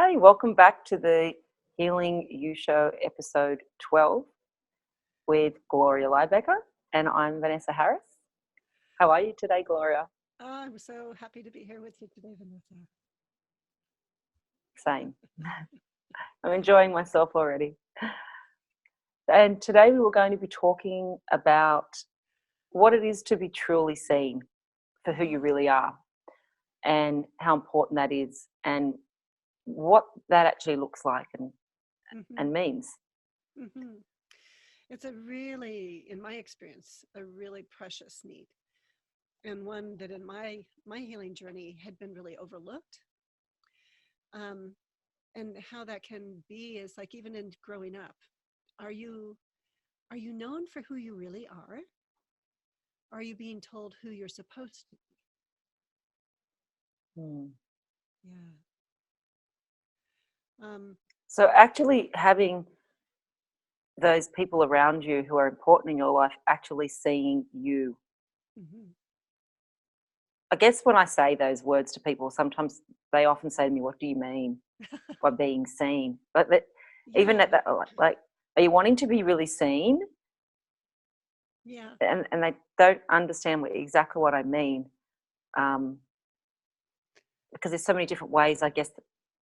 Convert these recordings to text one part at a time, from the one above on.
Okay, welcome back to the Healing You Show episode 12 with Gloria Lybecker, and I'm Vanessa Harris. How are you today, Gloria? I'm so happy to be here with you today, Vanessa. Same. I'm enjoying myself already. And today we were going to be talking about what it is to be truly seen for who you really are and how important that is and what that actually looks like and Mm-hmm. means. Mm-hmm. It's a really, in my experience, a really precious need, and one that in my healing journey had been really overlooked. Um, and how that can be is like even in growing up, are you are you known for who you really are? Are you being told who you're supposed to Hmm. be? Yeah. So actually having those people around you who are important in your life actually seeing you. Mm-hmm. I guess when I say those words to people, sometimes they often say to me, "What do you mean by being seen?" But even at Yeah. that, like, are you wanting to be really seen? Yeah. And they don't understand exactly what I mean, um, because there's so many different ways, I guess,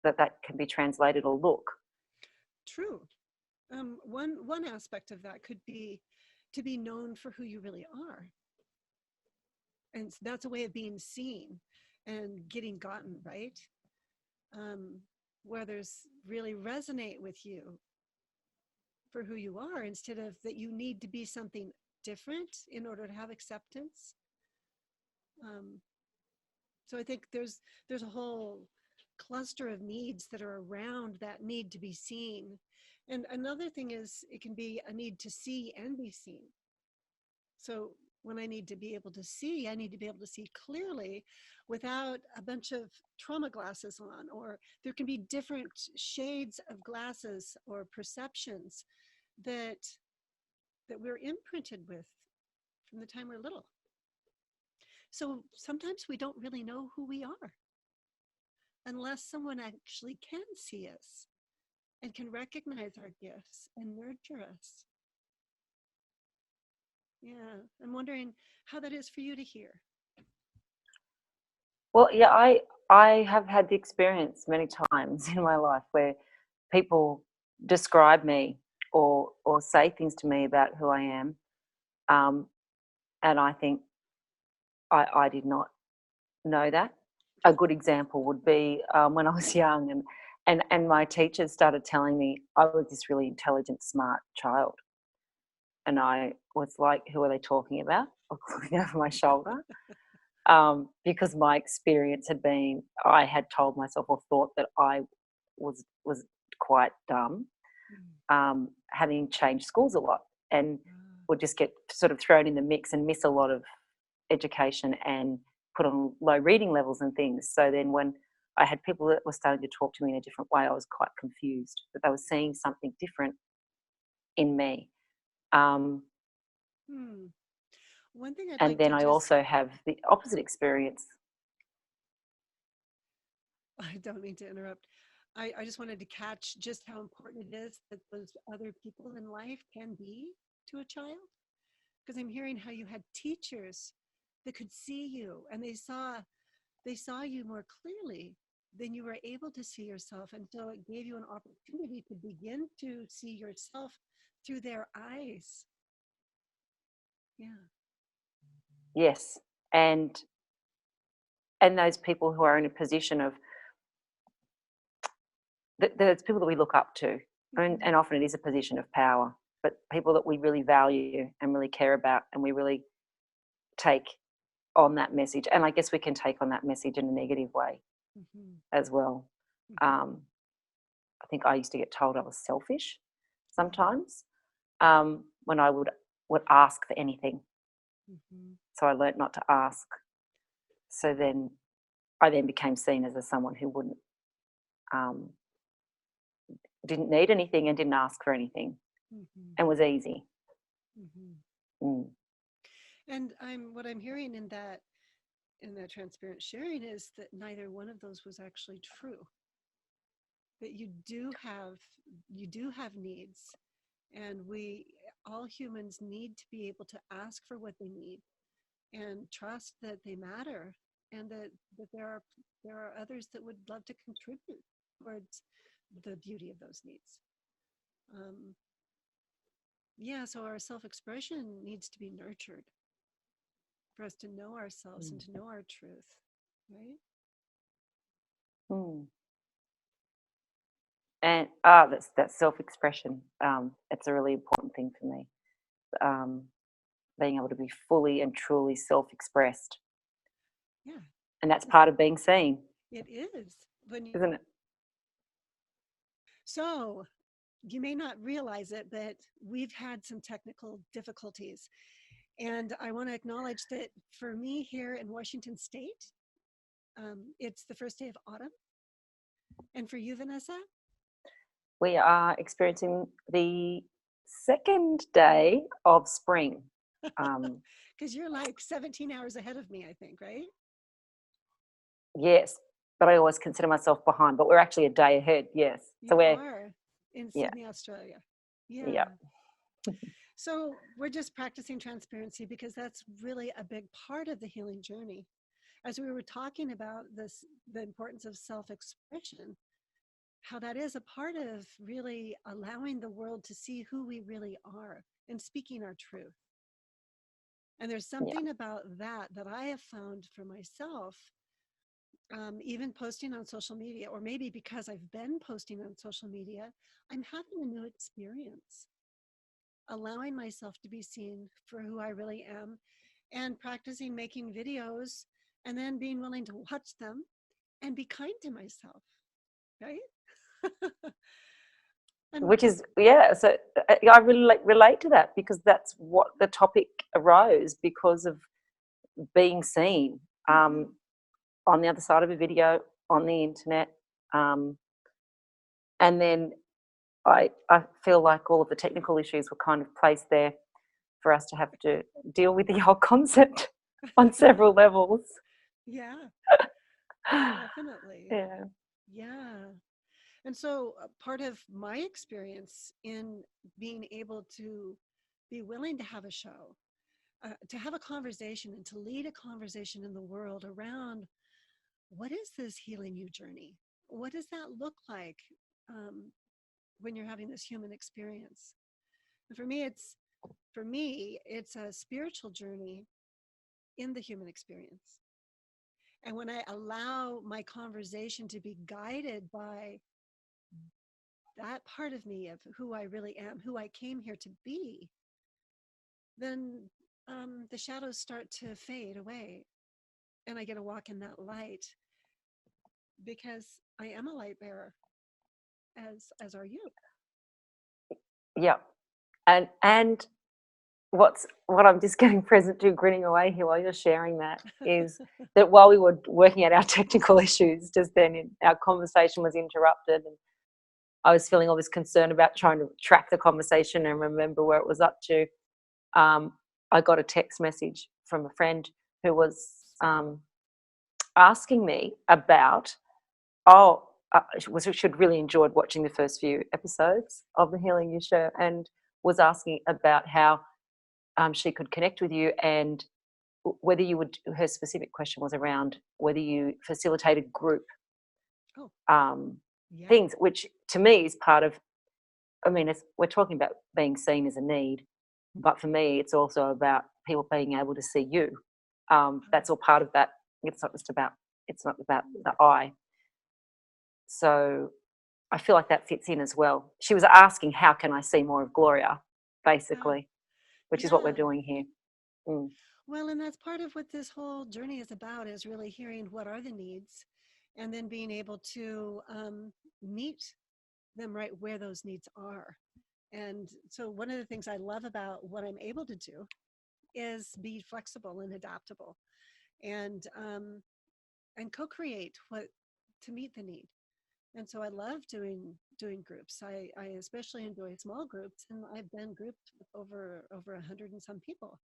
that can be translated or look. True. One aspect of that could be to be known for who you really are, and that's a way of being seen and getting gotten right. um, where there's really resonate with you for who you are instead of that you need to be something different in order to have acceptance. um, so I think there's a whole cluster of needs that are around that need to be seen. And another thing is it can be a need to see and be seen. So when I need to be able to see, I need to be able to see clearly without a bunch of trauma glasses on, or there can be different shades of glasses or perceptions that that we're imprinted with from the time we're little. So sometimes we don't really know who we are unless someone actually can see us and can recognize our gifts and nurture us. Yeah, I'm wondering how that is for you to hear. Well, yeah, I have had the experience many times in my life where people describe me or say things to me about who I am, um, and I think I did not know that. A good example would be when I was young, and my teachers started telling me I was this really intelligent, smart child, and I was like, "Who are they talking about?" Looking over my shoulder, because my experience had been I had told myself or thought that I was quite dumb, Mm. having changed schools a lot, and Ah, would just get sort of thrown in the mix and miss a lot of education and put on low reading levels and things. So then when I had people that were starting to talk to me in a different way, I was quite confused that they were seeing something different in me. Um, hmm. One thing I'd and like then to I just, also have the opposite experience. I don't mean to interrupt. I just wanted to catch just how important it is that those other people in life can be to a child. Because I'm hearing how you had teachers that could see you and they saw you more clearly than you were able to see yourself. And so it gave you an opportunity to begin to see yourself through their eyes. Yeah. Yes, and and those people who are in a position of there's people that we look up to, Mm-hmm. and often it is a position of power, but people that we really value and really care about, and we really take on that message. And I guess we can take on that message in a negative way Mm-hmm. as well. Mm-hmm. Um, I think I used to get told I was selfish Uh-huh. sometimes, when I would ask for anything. Mm-hmm. So I learnt not to ask. So then I then became seen as a someone who um, didn't need anything and didn't ask for anything Mm-hmm. and was easy. Mm-hmm. Mm. And I'm hearing in that transparent sharing is that neither one of those was actually true. that you do have needs, and we all humans need to be able to ask for what they need and trust that they matter, and that there are others that would love to contribute towards the beauty of those needs. um, yeah, so our self-expression needs to be nurtured for us to know ourselves and Mm. to know our truth, right? Mm. And that's self-expression. It's a really important thing for me. Um, Being able to be fully and truly self-expressed, Yeah, and that's part of being seen, it is. When you, isn't it? so you may not realize it, but we've had some technical difficulties. And I want to acknowledge that for me here in Washington State, it's the first day of autumn. And for you, Vanessa? We are experiencing the second day of spring. Um, Because you're like 17 hours ahead of me, I think, right? yes, but I always consider myself behind. But we're actually a day ahead. Yes, so You we're are in yeah, Sydney, Australia. yeah, Yeah. So we're just practicing transparency because that's really a big part of the healing journey. As we were talking about this, the importance of self expression, how that is a part of really allowing the world to see who we really are and speaking our truth. And there's yeah, something about that I have found for myself, even posting on social media, or maybe because I've been posting on social media, I'm having a new experience, allowing myself to be seen for who I really am, and practicing making videos and then being willing to watch them and be kind to myself, right? And which is yeah. So I really relate to that because that's what the topic arose because of being seen mhm, on the other side of a video on the internet, um, and then I feel like all of the technical issues were kind of placed there for us to have to deal with the whole concept on several levels. yeah, definitely. Yeah. Yeah. And so part of my experience in being able to be willing to have a show, to have a conversation and to lead a conversation in the world around what is this healing you journey? What does that look like, um, when you're having this human experience? And for me, it's a spiritual journey in the human experience. And when I allow my conversation to be guided by that part of me of who I really am, who I came here to be, then the shadows start to fade away. And I get to walk in that light because I am a light bearer, as are you. Yeah. And what I'm just getting present to grinning away here while you're sharing that is that while we were working out our technical issues, just then our conversation was interrupted, and I was feeling all this concern about trying to track the conversation and remember where it was up to. um, I got a text message from a friend who was um, asking me about, oh, she'd really enjoyed watching the first few episodes of the Healing You show and was asking about how she could connect with you and whether you would, her specific question was around whether you facilitated group Oh, um, yeah. things, which to me is part of, I mean, we're talking about being seen as a need, but for me, it's also about people being able to see you. That's all part of that. It's not just about, it's not about the I. So I feel like that fits in as well. She was asking, how can I see more of Gloria, Yeah. basically, which is what we're Yeah. doing here. Mm, Well, and that's part of what this whole journey is about, is really hearing what are the needs and then being able to meet them right where those needs are. And so one of the things I love about what I'm able to do is be flexible and adaptable, and co-create what to meet the need. And so I love doing groups. I especially enjoy small groups, and I've been grouped with over 100 and some people.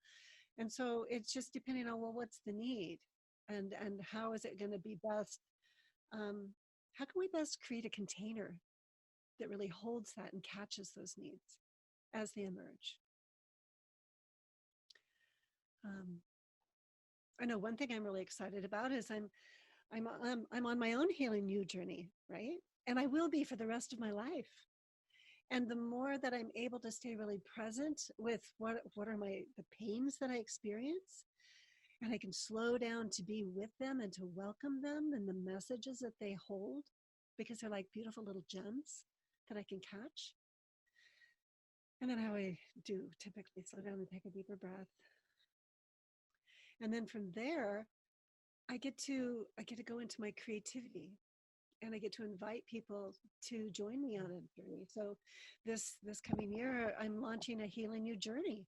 And so it's just depending on, well, what's the need, and how is it going to be best, um, how can we best create a container that really holds that and catches those needs as they emerge? Um, I know one thing I'm really excited about is I'm on my own healing you journey, right? And I will be for the rest of my life. And the more that I'm able to stay really present with what are the pains that I experience, and I can slow down to be with them and to welcome them and the messages that they hold, because they're like beautiful little gems that I can catch. And then how I do typically slow down and take a deeper breath. And then from there, I get to go into my creativity, and I get to invite people to join me on a journey. So this coming year, I'm launching a Healing You journey,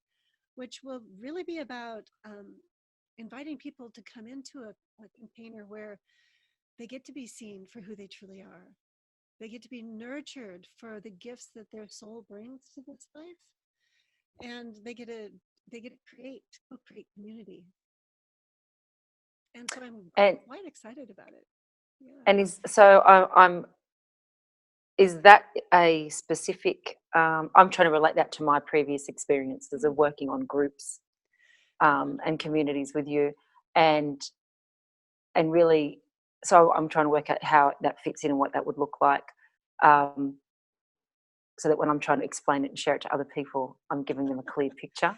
which will really be about inviting people to come into a container where they get to be seen for who they truly are. They get to be nurtured for the gifts that their soul brings to this life, and they get to co-create community. And so I'm And quite excited about it. Yeah. and is so I'm is that a specific? I'm trying to relate that to my previous experiences of working on groups and communities with you, and really, so I'm trying to work out how that fits in and what that would look like, um, so that when I'm trying to explain it and share it to other people, I'm giving them a clear picture.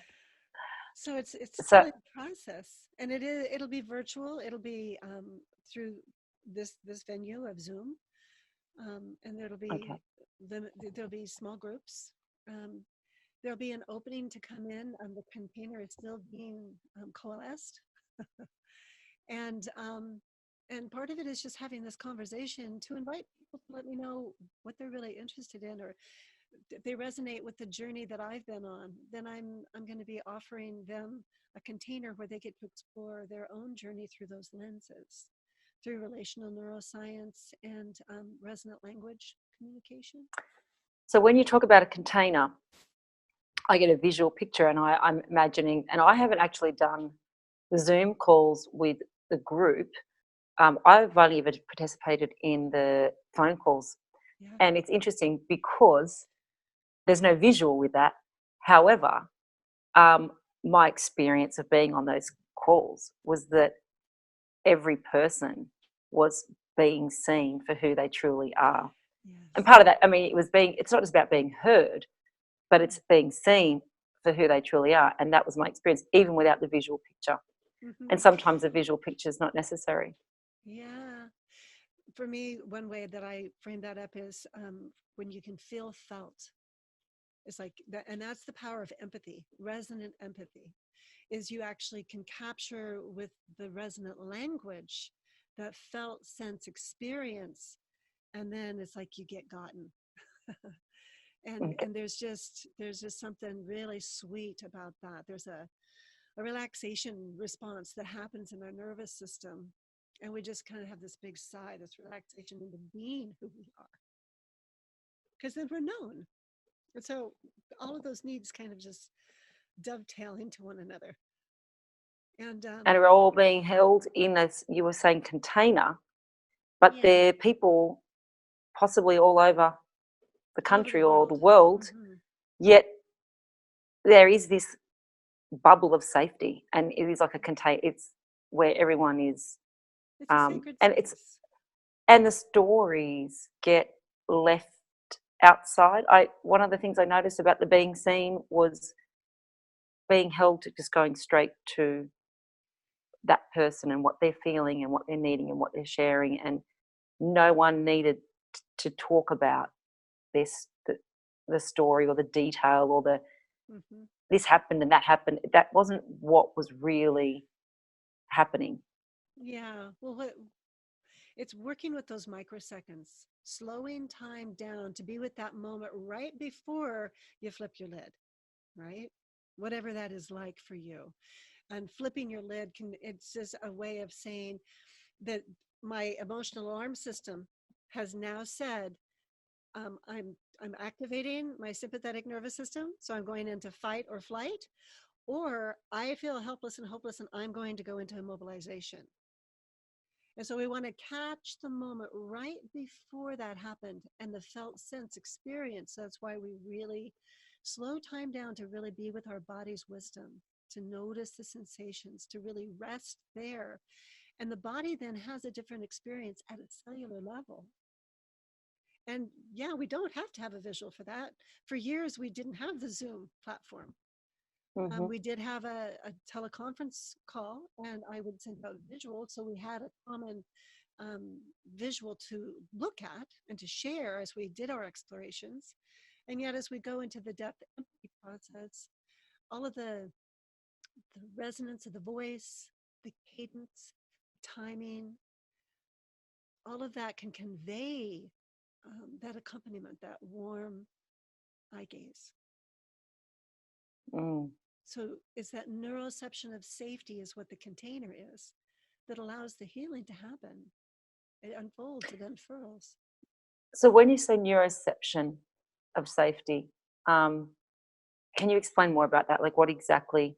So it's So still in process, and it'll be virtual. It'll be through this venue of Zoom, and okay, there'll be small groups. Um, there'll be an opening to come in. The container is still being coalesced, and part of it is just having this conversation to invite people to let me know what they're really interested in, or if they resonate with the journey that I've been on. Then I'm going to be offering them a container where they get to explore their own journey through those lenses, through relational neuroscience and resonant language communication. so when you talk about a container, I get a visual picture, and I'm imagining, and I haven't actually done the Zoom calls with the group. I've only ever participated in the phone calls, Yeah. and it's interesting because there's no visual with that. However, um, my experience of being on those calls was that every person was being seen for who they truly are. And Yes. part of that, I mean, it's not just about being heard, but it's being seen for who they truly are. And that was my experience, even without the visual picture. Mm-hmm. And sometimes a visual picture is not necessary. Yeah. For me, one way that I frame that up is when you can feel felt. It's like that, and that's the power of empathy, resonant empathy, is you actually can capture with the resonant language that felt sense experience, and then it's like you get gotten. And there's just something really sweet about that. There's a relaxation response that happens in our nervous system, and we just kind of have this big sigh, this relaxation into being who we are, because then we're known. And so all of those needs kind of just dovetail into one another. And And are all being held in, as you were saying, container, but yeah, they're people possibly all over the all over the country or the world. world, Hmm. yet there is this bubble of safety, and it is like a contain. It's where everyone is, It's a sacred and it's space. and the stories get left outside. I One of the things I noticed about the being seen was being held to just going straight to that person and what they're feeling and what they're needing and what they're sharing, and no one needed to talk about this the story or the detail or the Hmm. this happened and that happened. That wasn't what was really happening. Yeah. Well, it's working with those microseconds, slowing time down to be with that moment right before you flip your lid, right? Whatever that is like for you. And flipping your lid it's just a way of saying that my emotional alarm system has now said, I'm activating my sympathetic nervous system, so I'm going into fight or flight, or I feel helpless and hopeless, and I'm going to go into immobilization. And so we want to catch the moment right before that happened and the felt sense experience. That's why we really slow time down to really be with our body's wisdom, to notice the sensations, to really rest there. And the body then has a different experience at a cellular level. And yeah, we don't have to have a visual for that. For years, we didn't have the Zoom platform. Mm-hmm. We did have a teleconference call, and I would send out visual. So we had a common visual to look at and to share as we did our explorations. And yet, as we go into the depth empathy process, all of the resonance of the voice, the cadence, timing, all of that can convey that accompaniment, that warm eye gaze. Mm. So it's that neuroception of safety is what the container is that allows the healing to happen. It unfolds, it unfurls. So when you say neuroception of safety, can you explain more about that? Like, what exactly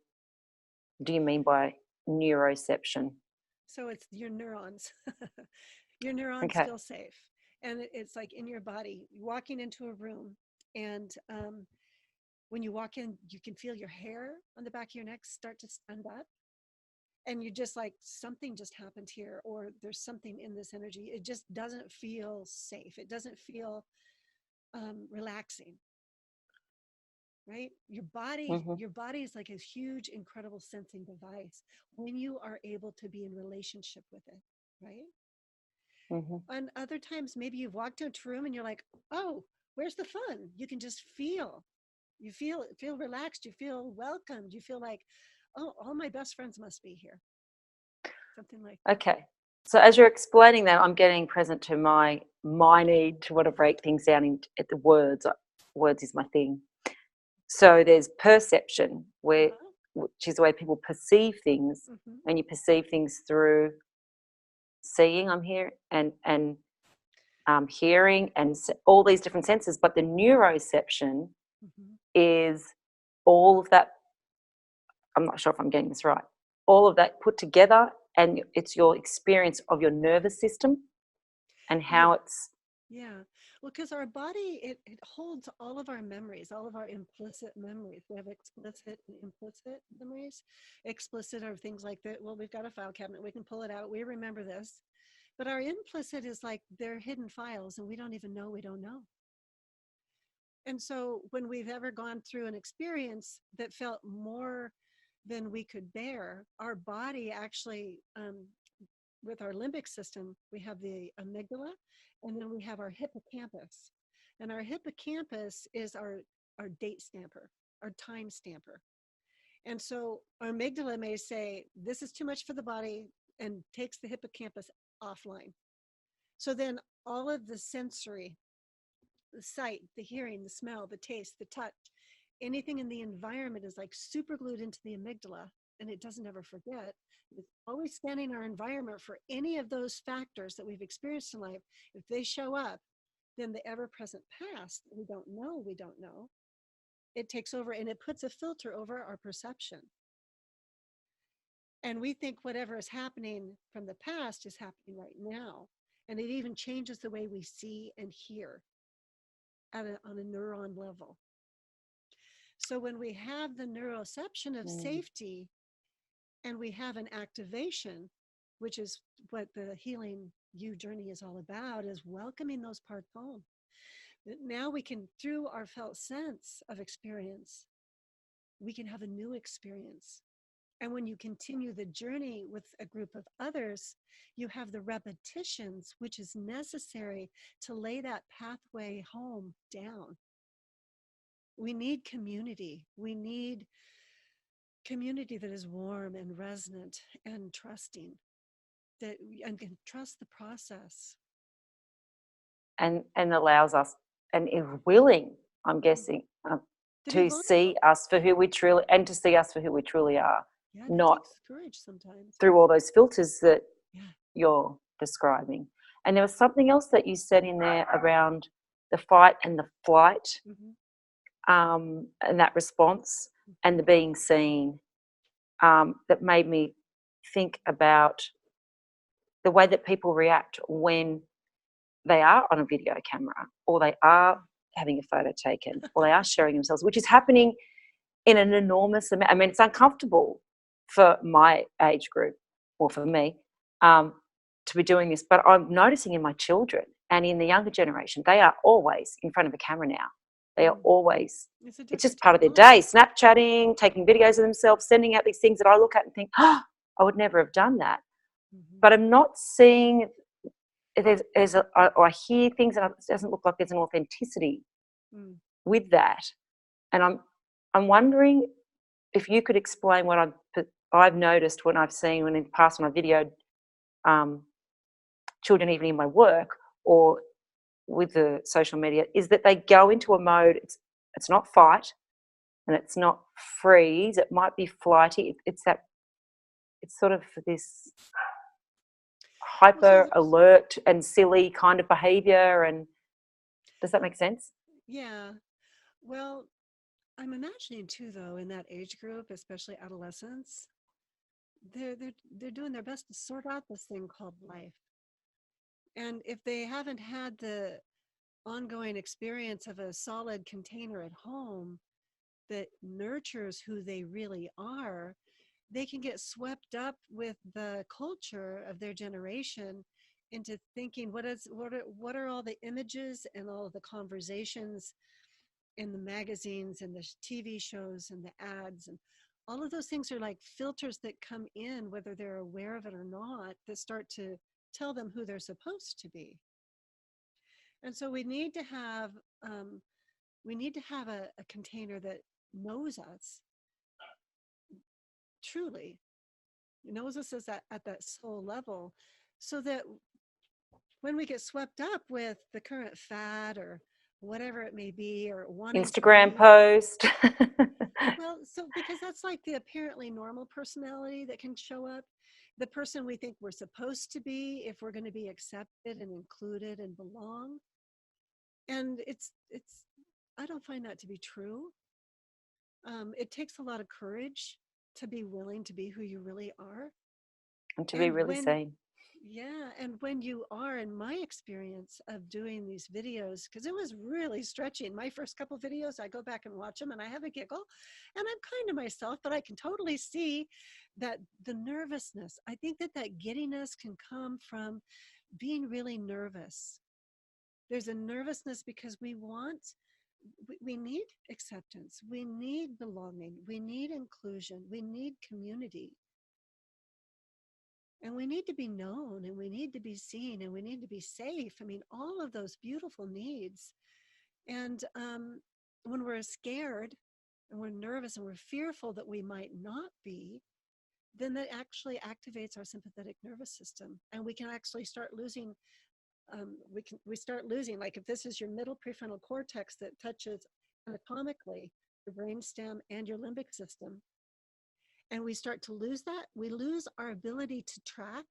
do you mean by neuroception? So it's your neurons. Your neurons Okay. feel safe. And it's like in your body, walking into a room. And when you walk in, you can feel your hair on the back of your neck start to stand up. And you're just like, something just happened here, or there's something in this energy. It just doesn't feel safe. It doesn't feel relaxing. Right? Mm-hmm. Your body is like a huge, incredible sensing device when you are able to be in relationship with it, right? Mm-hmm. And other times, maybe you've walked into a room and you're like, oh, where's the fun? You can just feel. You feel relaxed. You feel welcomed. You feel like, oh, all my best friends must be here. Something like that. Okay. So as you're explaining that, I'm getting present to my need to want to break things down into the words. Words is my thing. So there's perception, Uh-huh. which is the way people perceive things, Mm-hmm. and you perceive things through seeing. I'm here and hearing and all these different senses. But the neuroception Mm-hmm. is all of that. I'm not sure if I'm getting this right. All of that put together, and it's your experience of your nervous system and Yeah. how it's. Yeah. Well, because our body, it holds all of our memories, all of our implicit memories. We have explicit and implicit memories. Explicit are things like that. Well, we've got a file cabinet. We can pull it out. We remember this. But our implicit is like they're hidden files and we don't even know we don't know. And so when we've ever gone through an experience that felt more than we could bear, our body actually with our limbic system, we have the amygdala and then we have our hippocampus. And our hippocampus is our date stamper, our time stamper. And so our amygdala may say, this is too much for the body and takes the hippocampus offline. So then all of the sensory, the sight, the hearing, the smell, the taste, the touch, anything in the environment is like super glued into the amygdala and it doesn't ever forget. It's always scanning our environment for any of those factors that we've experienced in life. If they show up, then the ever present past, we don't know. It takes over and it puts a filter over our perception. And we think whatever is happening from the past is happening right now. And it even changes the way we see and hear on a neuron level. So when we have the neuroception of Mm. safety and we have an activation, which is what the healing you journey is all about, is welcoming those parts home. Now we can, through our felt sense of experience, we can have a new experience. And when you continue the journey with a group of others, you have the repetitions, which is necessary to lay that pathway home down. We need community. We need community that is warm and resonant and trusting, that and can trust the process. And allows us and is willing, I'm guessing, To be to vulnerable. see us for who we truly and to see us for who we truly are, Yeah, that not takes courage sometimes. through all those filters that Yeah. you're describing. And there was something else that you said in there around the fight and the flight, Mm-hmm. and that response and the being seen, that made me think about the way that people react when they are on a video camera, or they are having a photo taken, or they are sharing themselves, which is happening in an enormous amount. I mean, it's uncomfortable for my age group, or for me, to be doing this, but I'm noticing in my children and in the younger generation, they are always in front of a camera now. They are always, it's just part of their day, Snapchatting, taking videos of themselves, sending out these things that I look at and think, oh, I would never have done that. But I'm not seeing, or I hear things and it doesn't look like there's an authenticity with that. And I'm wondering if you could explain what I've noticed when I've seen, when in the past when I videoed children, even in my work or with the social media, is that they go into a mode, it's not fight and it's not freeze, it might be flighty, it's sort of this hyper alert and silly kind of behavior. And does that make sense? Yeah. Well, I'm imagining too, though, in that age group, especially adolescents, they're doing their best to sort out this thing called life. And if they haven't had the ongoing experience of a solid container at home that nurtures who they really are, they can get swept up with the culture of their generation into thinking what are all the images and all of the conversations in the magazines and the TV shows and the ads, and all of those things are like filters that come in, whether they're aware of it or not, that start to tell them who they're supposed to be. And so we need to have a container that knows us truly, knows us as at that soul level, so that when we get swept up with the current fad or whatever it may be, or wanting Instagram post. Well, so because that's like the apparently normal personality that can show up, the person we think we're supposed to be if we're going to be accepted and included and belong. And it's I don't find that to be true. It takes a lot of courage to be willing to be who you really are. And to be really seen. Yeah, and when you are, in my experience of doing these videos, because it was really stretching. My first couple videos, I go back and watch them and I have a giggle and I'm kind to myself, but I can totally see that the nervousness, I think that giddiness can come from being really nervous. There's a nervousness because we need acceptance, we need belonging, we need inclusion, we need community. And we need to be known and we need to be seen and we need to be safe. I mean, all of those beautiful needs. And when we're scared and we're nervous and we're fearful that we might not be, then that actually activates our sympathetic nervous system. And we can actually start losing, like if this is your middle prefrontal cortex that touches anatomically your brainstem and your limbic system, and we start to lose that, we lose our ability to track.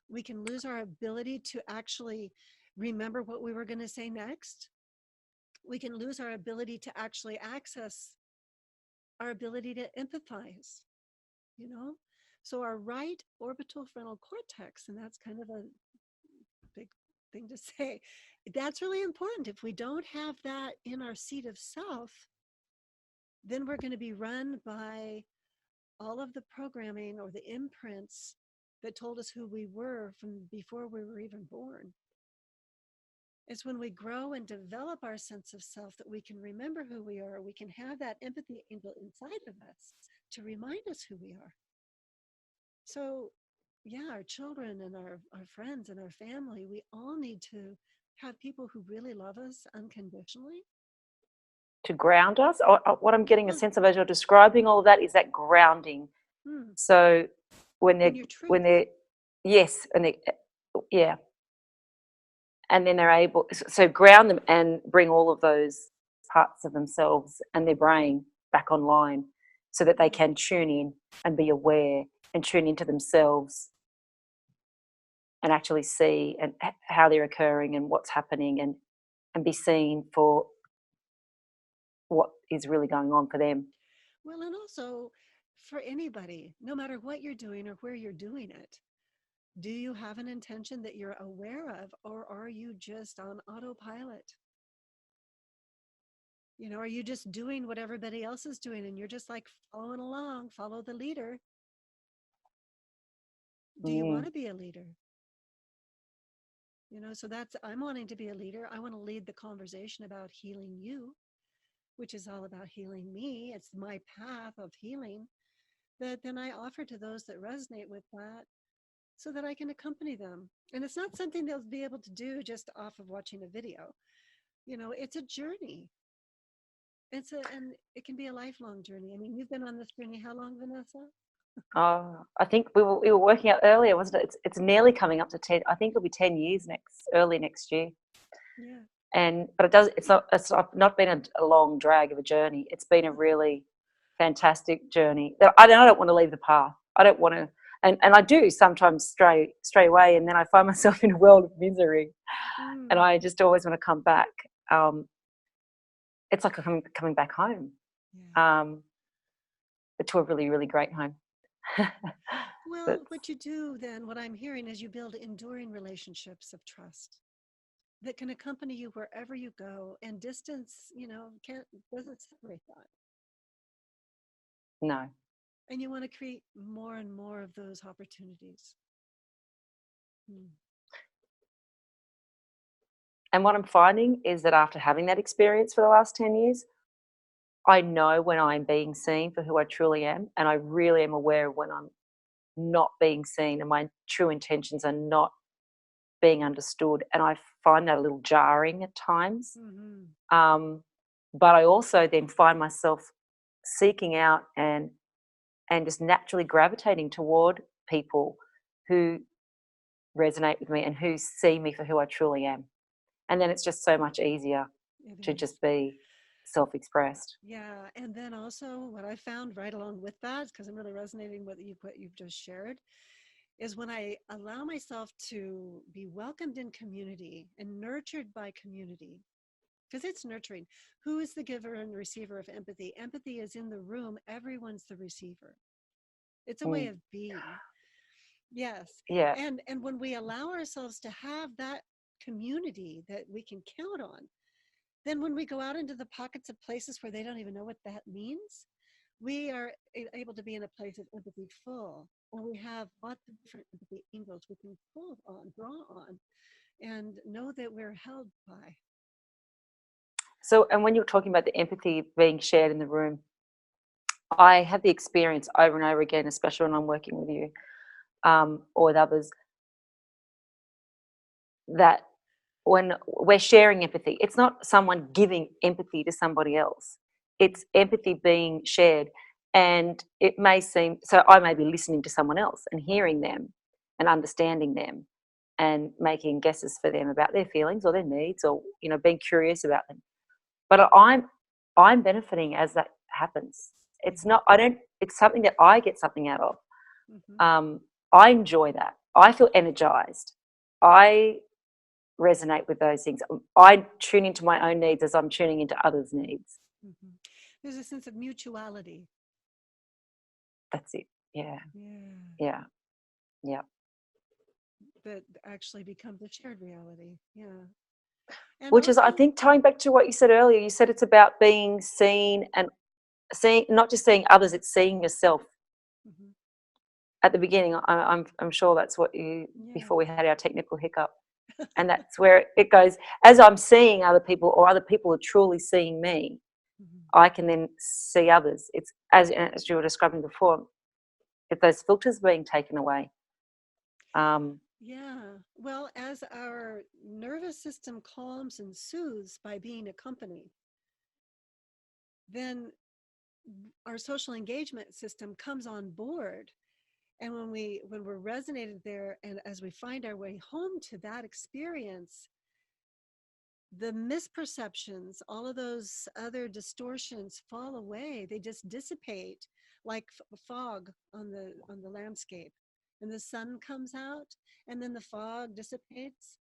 We can lose our ability to actually remember what we were going to say next. We can lose our ability to actually access our ability to empathize, you know? So our right orbital frontal cortex, and that's kind of a big thing to say, that's really important. If we don't have that in our seat of self, then we're going to be run by all of the programming or the imprints that told us who we were from before we were even born. It's when we grow and develop our sense of self that we can remember who we are. We can have that empathy angel inside of us to remind us who we are. So, yeah, our children and our friends and our family, we all need to have people who really love us unconditionally. To ground us. What I'm getting a sense of as you're describing all of that is that grounding. So when they're yes, and yeah, and then they're able, so ground them and bring all of those parts of themselves and their brain back online so that they can tune in and be aware and tune into themselves and actually see and how they're occurring and what's happening, and be seen for what is really going on for them. Well, and also for anybody, no matter what you're doing or where you're doing it, Do you have an intention that you're aware of, or are you just on autopilot? Are you just doing what everybody else is doing and you're just like following along, follow the leader? Do you want Mm, to be a leader? So I'm wanting to be a leader. I want to lead the conversation about healing you, which is all about healing me. It's my path of healing that then I offer to those that resonate with that so that I can accompany them. And it's not something they'll be able to do just off of watching a video. It's a journey. And it can be a lifelong journey. I mean, you've been on this journey how long, Vanessa? oh, I think we were working out earlier, wasn't it? It's nearly coming up to 10. I think it'll be 10 years early next year. Yeah. And but it's not been a long drag of a journey. It's been a really fantastic journey. That I don't want to leave the path. I don't want to, and I do sometimes stray away, and then I find myself in a world of misery, and Mm, I just always want to come back. Um, it's like coming back home, yeah. um, but to a really really great home. Well, That's what you do then, what I'm hearing is you build enduring relationships of trust that can accompany you wherever you go, and distance, can't doesn't separate that. no. And you want to create more and more of those opportunities. Mm. And what I'm finding is that after having that experience for the last 10 years, I know when I'm being seen for who I truly am, and I really am aware of when I'm not being seen and my true intentions are not being understood. And I find that a little jarring at times. Mm-hmm. Um, but I also then find myself seeking out and just naturally gravitating toward people who resonate with me and who see me for who I truly am. And then it's just so much easier It to is. just be self-expressed. Yeah, and then also what I found right along with that, because I'm really resonating with what you've just shared, is when I allow myself to be welcomed in community and nurtured by community, because it's nurturing. Who is the giver and the receiver of empathy? Empathy is in the room, everyone's the receiver. It's a way Mm, of being. Yes. yeah. And when we allow ourselves to have that community that we can count on, then when we go out into the pockets of places where they don't even know what that means, we are able to be in a place of empathy full, or we have lots of different empathy angels we can pull on, draw on, and know that we're held by. So, and when you're talking about the empathy being shared in the room, I have the experience over and over again, especially when I'm working with you or with others, that when we're sharing empathy, it's not someone giving empathy to somebody else. It's empathy being shared. And it may seem, so I may be listening to someone else and hearing them and understanding them and making guesses for them about their feelings or their needs or, being curious about them. But I'm benefiting as that happens. Yeah. It's not, I don't, it's something that I get something out of. Hmm. Um, I enjoy that. I feel energized. I resonate with those things. I tune into my own needs as I'm tuning into others' needs. Hmm. There's a sense of mutuality. That's it. Yeah, Yeah. yeah, yeah. That actually becomes a shared reality. Yeah. And Which is, I also, think, tying back to what you said earlier, you said it's about being seen and seeing, not just seeing others, it's seeing yourself. mhm, At the beginning, I'm sure that's what you, yeah. before we had our technical hiccup. And that's where it goes. As I'm seeing other people or other people are truly seeing me, Mhm. I can then see others. It's as you were describing before, if those filters being taken away. Um, Yeah. Well, as our nervous system calms and soothes by being accompanied, then our social engagement system comes on board. And when we're resonated there, and as we find our way home to that experience, the misperceptions, all of those other distortions fall away. They just dissipate like fog on the landscape. And the sun comes out, and then the fog dissipates.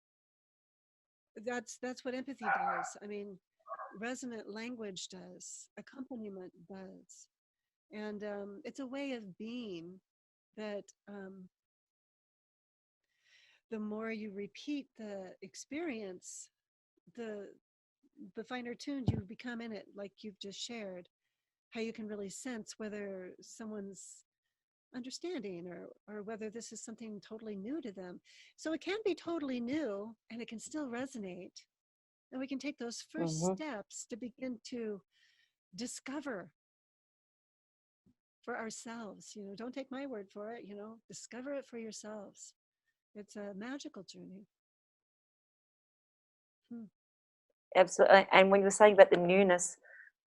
That's what empathy does. I mean, resonant language does, accompaniment does, and it's a way of being that the more you repeat the experience, the finer tuned you become in it, like you've just shared, how you can really sense whether someone's understanding or whether this is something totally new to them. So it can be totally new and it can still resonate. And we can take those first Hmm. steps to begin to discover for ourselves. Don't take my word for it, discover it for yourselves. It's a magical journey. Hmm. Absolutely. And when you were saying about the newness,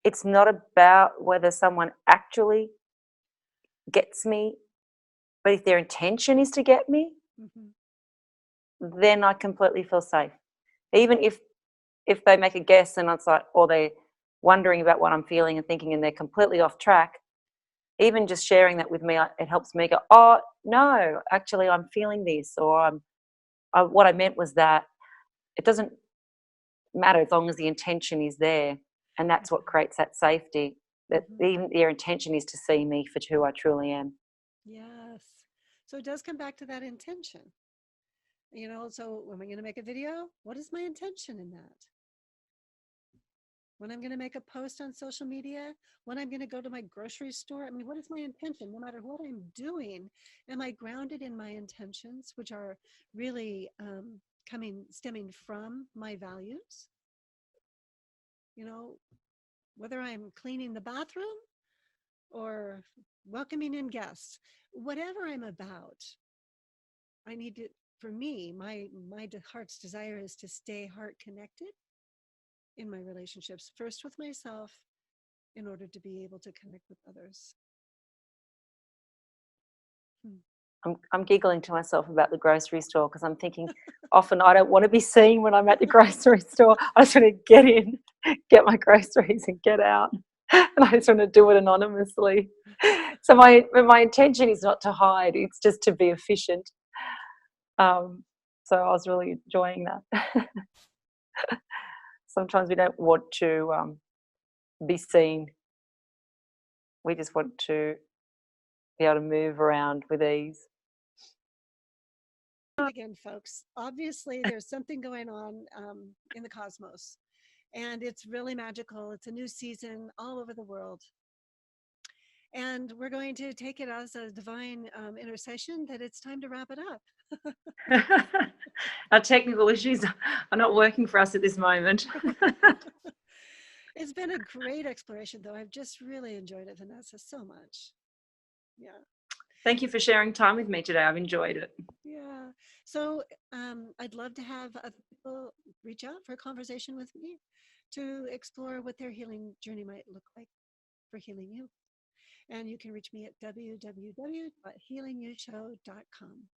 it's not about whether someone actually gets me, but if their intention is to get me, Mm-hmm. then I completely feel safe. Even if they make a guess and it's like, or they're wondering about what I'm feeling and thinking and they're completely off track, even just sharing that with me, it helps me go, oh, no, actually I'm feeling this, or what I meant was that. It doesn't matter as long as the intention is there. And that's what creates that safety, that Mm-hmm. even their intention is to see me for who I truly am. Yes. So it does come back to that intention. So when I'm going to make a video, what is my intention in that? When I'm going to make a post on social media, when I'm going to go to my grocery store, I mean, what is my intention? No matter what I'm doing, am I grounded in my intentions, which are really stemming from my values? Whether I'm cleaning the bathroom or welcoming in guests, whatever I'm about, I need to, for me, my heart's desire is to stay heart connected in my relationships, first with myself, in order to be able to connect with others. Hmm. I'm giggling to myself about the grocery store because I'm thinking often I don't want to be seen when I'm at the grocery store. I just want to get in, get my groceries and get out. And I just want to do it anonymously. So my intention is not to hide, it's just to be efficient. So I was really enjoying that. Sometimes we don't want to be seen. We just want to be able to move around with ease. Again, folks, obviously there's something going on in the cosmos, and it's really magical. It's a new season all over the world. And we're going to take it as a divine intercession that it's time to wrap it up. Our technical issues are not working for us at this moment. It's been a great exploration, though. I've just really enjoyed it, Vanessa, so much. Yeah. Thank you for sharing time with me today. I've enjoyed it. Yeah. So I'd love to have other people reach out for a conversation with me to explore what their healing journey might look like for healing you. And you can reach me at www.healingyouShow.com.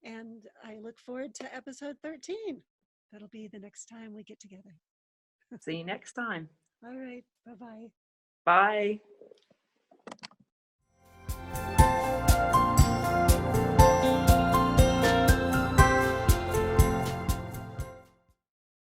And I look forward to episode 13. That'll be the next time we get together. See you next time. All right. Bye-bye. Bye.